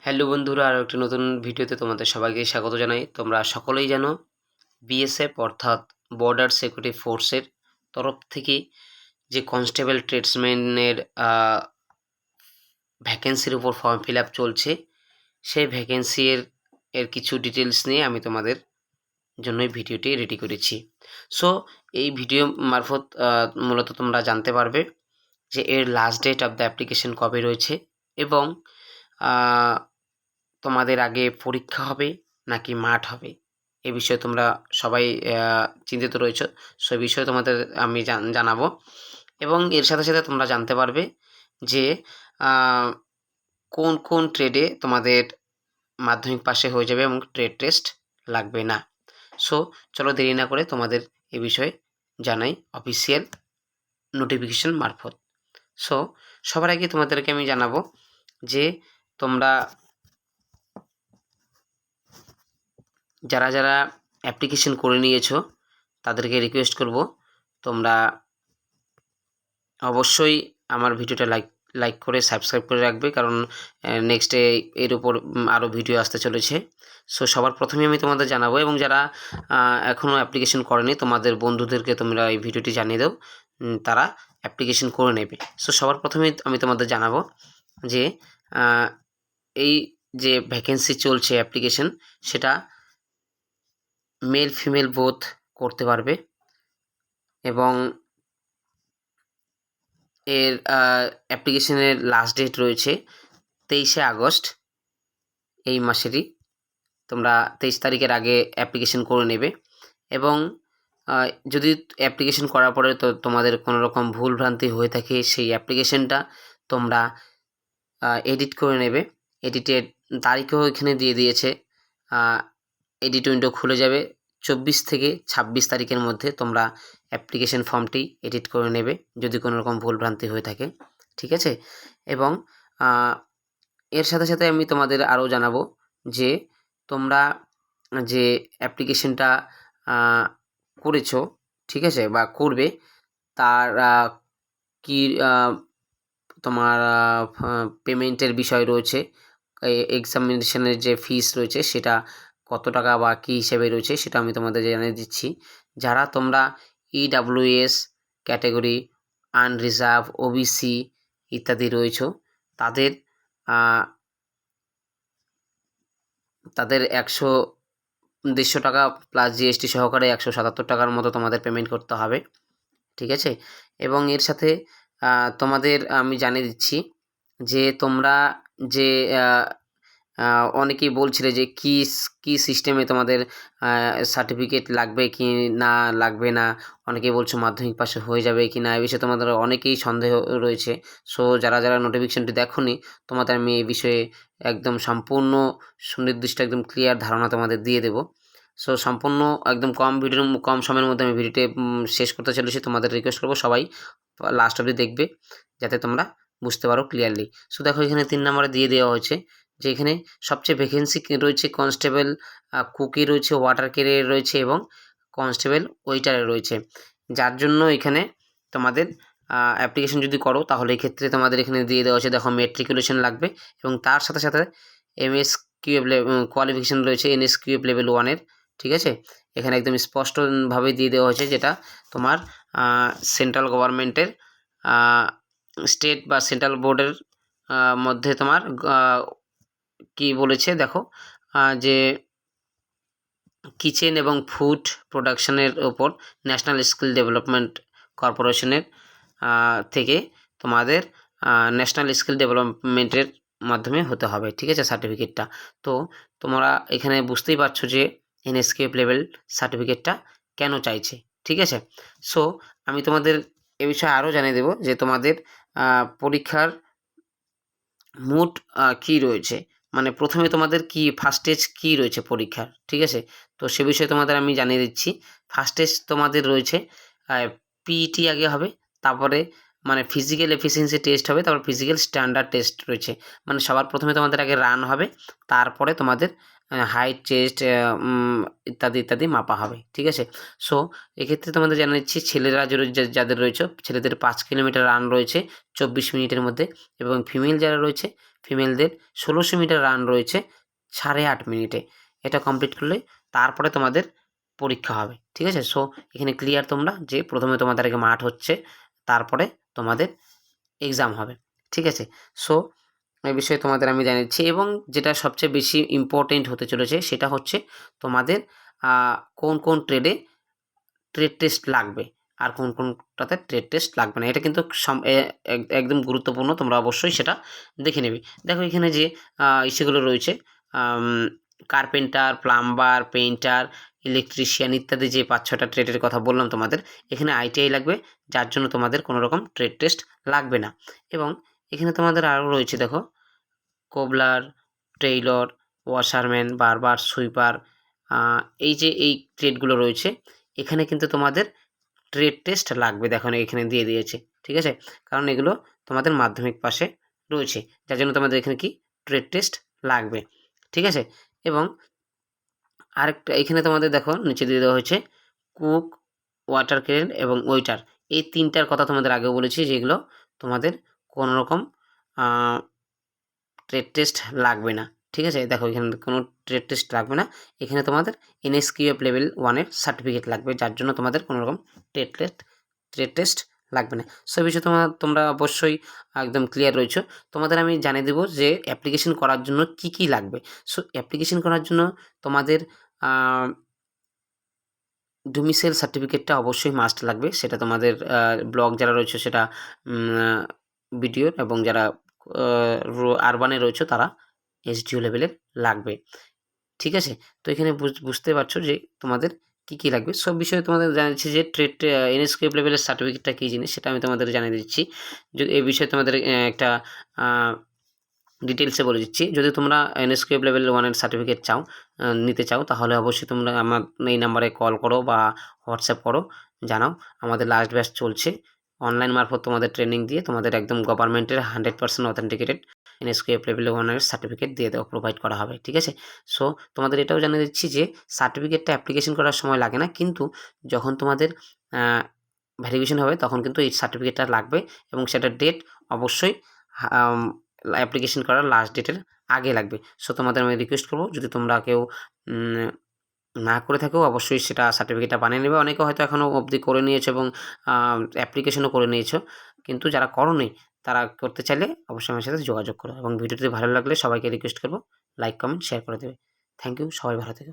Hello বন্ধুরা, আরও একটি নতুন ভিডিওতে তোমাদের সবাইকে স্বাগত জানাই। তোমরা সকলেই জানো বিএসএফ অর্থাৎ বর্ডার সিকিউরিটি ফোর্সের তরফ থেকে যে কনস্টেবল ট্রেডসম্যানের ভ্যাকেন্সির উপর ফর্ম ফিল আপ চলছে, সেই ভ্যাকেন্সির কিছু ডিটেলস নিয়ে আমি তোমাদের জন্য এই ভিডিওটি রেডি করেছি। সো এই ভিডিও মারফত মূলত তোমরা জানতে পারবে যে এর last date of the application কবে রয়েছে এবং তোমাদের আগে পরীক্ষা হবে নাকি মাঠ হবে, এ বিষয়ে তোমরা সবাই চিন্তিত রয়েছ। সেই বিষয়ে তোমাদের আমি জানাবো এবং এর সাথে সাথে তোমরা জানতে পারবে যে কোন কোন ট্রেডে তোমাদের মাধ্যমিক পাশে হয়ে যাবে এবং ট্রেড টেস্ট লাগবে না। সো চলো দেরি না করে তোমাদের এ বিষয়ে জানাই অফিসিয়াল নোটিফিকেশন মারফত। সো সবার আগে তোমাদেরকে আমি জানাবো যে তোমরা যারা যারা অ্যাপ্লিকেশন করে নিয়েছো তাদেরকে রিকোয়েস্ট করব তোমরা অবশ্যই আমার ভিডিওটা লাইক করে সাবস্ক্রাইব করে রাখবে, কারণ নেক্সটে এর উপর আরও ভিডিও আসতে চলেছে। সো সবার প্রথমে আমি তোমাদের জানাবো এবং যারা এখনও অ্যাপ্লিকেশন করেনি তোমাদের বন্ধুদেরকে তোমরা এই ভিডিওটি জানিয়ে দাও, তারা অ্যাপ্লিকেশন করে নেবে। সো সবার প্রথমে আমি তোমাদের জানাবো যে এই যে ভ্যাকেন্সি চলছে অ্যাপ্লিকেশন, সেটা মেল ফিমেল বোথ করতে পারবে এবং এর অ্যাপ্লিকেশনের লাস্ট ডেট রয়েছে 23শে আগস্ট। এই মাসেরই তোমরা 23 তারিখের আগে অ্যাপ্লিকেশন করে নেবে এবং যদি অ্যাপ্লিকেশন করার পরে তো তোমাদের কোনো রকম ভুলভ্রান্তি হয়ে থাকে, সেই অ্যাপ্লিকেশনটা তোমরা এডিট করে নেবে। এডিটের তারিখও এখানে দিয়ে দিয়েছে। এডিট উইন্ডো খুলে যাবে 24 থেকে 26 তারিখের মধ্যে। তোমরা অ্যাপ্লিকেশন ফর্মটি এডিট করে নেবে যদি কোনো রকম ভুলভ্রান্তি হয়ে থাকে, ঠিক আছে? এবং এর সাথে সাথে আমি তোমাদের আরও জানাবো যে তোমরা যে অ্যাপ্লিকেশনটা করেছো, ঠিক আছে, বা করবে, তার কি তোমার পেমেন্টের বিষয় রয়েছে, এক্সামিনেশনের যে ফিস রয়েছে সেটা কত টাকা বা কী হিসেবে রয়েছে সেটা আমি তোমাদের জানিয়ে দিচ্ছি। যারা তোমরা ইডাব্লিউএস ক্যাটাগরি, আনরিজার্ভ, ওবিসি ইত্যাদি রয়েছ, তাদের তাদের 150 টাকা প্লাস জিএসটি সহকারে 177 টাকার মতো তোমাদের পেমেন্ট করতে হবে, ঠিক আছে? এবং এর সাথে তোমাদের আমি জানিয়ে দিচ্ছি যে তোমরা যে অনেকেই বলছিলে যে কী সিস্টেমে তোমাদের সার্টিফিকেট লাগবে কি না লাগবে না, অনেকেই বলছো মাধ্যমিক পাশে হয়ে যাবে কি না, এই বিষয়ে তোমাদের অনেকেই সন্দেহ রয়েছে। সো যারা যারা নোটিফিকেশনটি দেখোনি, তোমাদের আমি এই বিষয়ে একদম সম্পূর্ণ সুনির্দিষ্ট একদম ক্লিয়ার ধারণা তোমাদের দিয়ে দেবো। সো সম্পূর্ণ একদম কম সময়ের মধ্যে আমি ভিডিওটি শেষ করতে চলেছি। তোমাদের রিকোয়েস্ট করবো সবাই লাস্ট অবধি দেখবে যাতে তোমরা বুঝতে পারো ক্লিয়ারলি। সো দেখো এখানে 3 নম্বরে দিয়ে দেওয়া হয়েছে যে এখানে সবচেয়ে ভ্যাকেন্সি রয়েছে কনস্টেবল কুকি রয়েছে, ওয়াটার ক্যারিয়ার রয়েছে এবং কনস্টেবল ওয়েটারে রয়েছে। যার জন্য এখানে তোমাদের অ্যাপ্লিকেশন যদি করো তাহলে এক্ষেত্রে তোমাদের এখানে দিয়ে দেওয়া হয়েছে, দেখো মেট্রিকুলেশন লাগবে এবং তার সাথে সাথে এমএসকিউএফ কোয়ালিফিকেশান রয়েছে এনএসকিউএফ লেভেল 1-এর, ঠিক আছে? এখানে একদম স্পষ্টভাবে দিয়ে দেওয়া হয়েছে যেটা তোমার সেন্ট্রাল গভর্নমেন্টের স্টেট বা সেন্ট্রাল বোর্ডের মধ্যে তোমার কি বলেছে দেখো যে কিচেন এবং ফুড প্রোডাকশনের ওপর ন্যাশনাল স্কিল ডেভেলপমেন্ট কর্পোরেশনের থেকে তোমাদের ন্যাশনাল স্কিল ডেভেলপমেন্টের মাধ্যমে হতে হবে, ঠিক আছে, সার্টিফিকেটটা। তো তোমরা এখানে বুঝতেই পারছো যে এনএসকিউএফ লেভেল সার্টিফিকেটটা কেন চাইছে, ঠিক আছে? সো আমি তোমাদের এ বিষয়ে আরও জানিয়ে দেবো যে তোমাদের পরীক্ষার মোট কী রয়েছে, মানে প্রথমে তোমাদের কি ফার্স্ট স্টেজ কী রয়েছে পরীক্ষার, ঠিক আছে? তো সে বিষয়ে তোমাদের আমি জানিয়ে দিচ্ছি। ফার্স্ট স্টেজ তোমাদের রয়েছে পিইটি আগে হবে, তারপরে মানে ফিজিক্যাল এফিসিয়েন্সি টেস্ট হবে, তারপর ফিজিক্যাল স্ট্যান্ডার্ড টেস্ট রয়েছে। মানে সবার প্রথমে তোমাদের আগে রান হবে, তারপরে তোমাদের হাইট, চেস্ট ইত্যাদি ইত্যাদি মাপা হবে, ঠিক আছে? সো এক্ষেত্রে তোমাদের জানিয়ে দিচ্ছি ছেলেরা যাদের রয়েছে, ছেলেদের 5 কিলোমিটার রান রয়েছে 24 মিনিটের মধ্যে এবং ফিমেল যারা রয়েছে ফিমেলদের 1600 মিটার রান রয়েছে 8.5 মিনিটে। এটা কমপ্লিট করলে তারপরে তোমাদের পরীক্ষা হবে, ঠিক আছে? সো এখানে ক্লিয়ার তোমরা যে প্রথমে তোমাদের আগে মাঠ হচ্ছে, তারপরে তোমাদের এক্সাম হবে, ঠিক আছে? সো এই বিষয়ে তোমাদের আমি জানিয়েছি, এবং যেটা সবচেয়ে বেশি ইম্পর্টেন্ট হতে চলেছে সেটা হচ্ছে তোমাদের কোন কোন ট্রেড টেস্ট লাগবে আর কোন কোনটাতে ট্রেড টেস্ট লাগবে না, এটা কিন্তু একদম গুরুত্বপূর্ণ। তোমরা অবশ্যই সেটা দেখে নেবে। দেখো এখানে যে ইসেগুলো রয়েছে, কার্পেন্টার, প্লাম্বার, পেইন্টার, ইলেকট্রিশিয়ান ইত্যাদি যে 5-6টা ট্রেডের কথা বললাম তোমাদের, এখানে আইটিআই লাগবে, যার জন্য তোমাদের কোনো রকম ট্রেড টেস্ট লাগবে না। এবং এখানে তোমাদের আরও রয়েছে, দেখো, কোবলার, টেইলর, ওয়াশারম্যান, বারবার, সুইপার, এই যে এই ট্রেডগুলো রয়েছে, এখানে কিন্তু তোমাদের ট্রেড টেস্ট লাগবে। দেখো এখানে দিয়ে দিয়েছে, ঠিক আছে? কারণ এগুলো তোমাদের মাধ্যমিক পাশে রয়েছে, যার জন্য তোমাদের এখানে কি ট্রেড টেস্ট লাগবে, ঠিক আছে? এবং আরেকটা এখানে তোমাদের দেখো নিচে দিয়ে দেওয়া হয়েছে কুক, ওয়াটার ক্রেন এবং ওয়েটার। এই 3টার কথা তোমাদের আগেও বলেছি, যেগুলো তোমাদের কোনো রকম ট্রেড টেস্ট লাগবে না, ঠিক আছে? দেখো এখানে কোনো ট্রেড টেস্ট লাগবে না, এখানে তোমাদের এনএসকিউএফ লেভেল 1-এর সার্টিফিকেট লাগবে, যার জন্য তোমাদের কোনো রকম ট্রেড টেস্ট লাগবে না। সো বিষয়ে তোমরা অবশ্যই একদম ক্লিয়ার রয়েছো। তোমাদের আমি জানিয়ে দেবো যে অ্যাপ্লিকেশন করার জন্য কি কি লাগবে। সো অ্যাপ্লিকেশন করার জন্য তোমাদের ডোমিসাইল সার্টিফিকেটটা অবশ্যই মাস্ট লাগবে। সেটা তোমাদের ব্লক যারা রয়েছে সেটা বিডিওর, এবং যারা আরবানে রয়েছে তারা এসডিও লেভেলের লাগবে, ঠিক আছে? তো এখানে বুঝতে পারছো যে তোমাদের কি কি লাগবে। সব বিষয়ে তোমাদের জানাচ্ছি যে ট্রেড এনএসকিউএফ লেভেলের সার্টিফিকেটটা কী জিনিস সেটা আমি তোমাদের জানিয়ে দিচ্ছি। যদি এই বিষয়ে তোমাদের একটা ডিটেলসে বলে দিচ্ছি। যদি তোমরা এনএসকিউএফ লেভেল 1-এর সার্টিফিকেট নিতে চাও, তাহলে অবশ্যই তোমরা আমার এই নাম্বারে কল করো বা হোয়াটসঅ্যাপ করো, জানাও। আমাদের লাস্ট ব্যাচ চলছে, অনলাইন মারফত তোমাদের ট্রেনিং দিয়ে তোমাদের একদম গভর্নমেন্টের 100% অথেন্টিকেটেড এনএসকিউএফ লেভেল 1-এর সার্টিফিকেট দিয়ে দেওয়া প্রোভাইড করা হবে, ঠিক আছে? সো তোমাদের এটাও জানিয়ে দিচ্ছি যে সার্টিফিকেটটা অ্যাপ্লিকেশন করার সময় লাগে না, কিন্তু যখন তোমাদের ভ্যারিফিকেশন হবে তখন কিন্তু এই সার্টিফিকেটটা লাগবে, এবং সেটার ডেট অবশ্যই অ্যাপ্লিকেশন করার লাস্ট ডেটের আগে লাগবে। সো তোমাদের আমি রিকোয়েস্ট করবো, যদি তোমরা কেউ না করে থাকো অবশ্যই সেটা সার্টিফিকেটটা বানিয়ে নেবে। অনেকে হয়তো এখনও অবধি করে নিয়েছো এবং অ্যাপ্লিকেশনও করে নিয়েছো, কিন্তু যারা করোনি তারা করতে চাইলে অবশ্যই আমার সাথে যোগাযোগ করো। এবং ভিডিওটি ভালো লাগলে সবাইকে রিকোয়েস্ট করবো লাইক, কমেন্ট, শেয়ার করে দেবে। থ্যাংক ইউ, সবাই ভালো থেকো।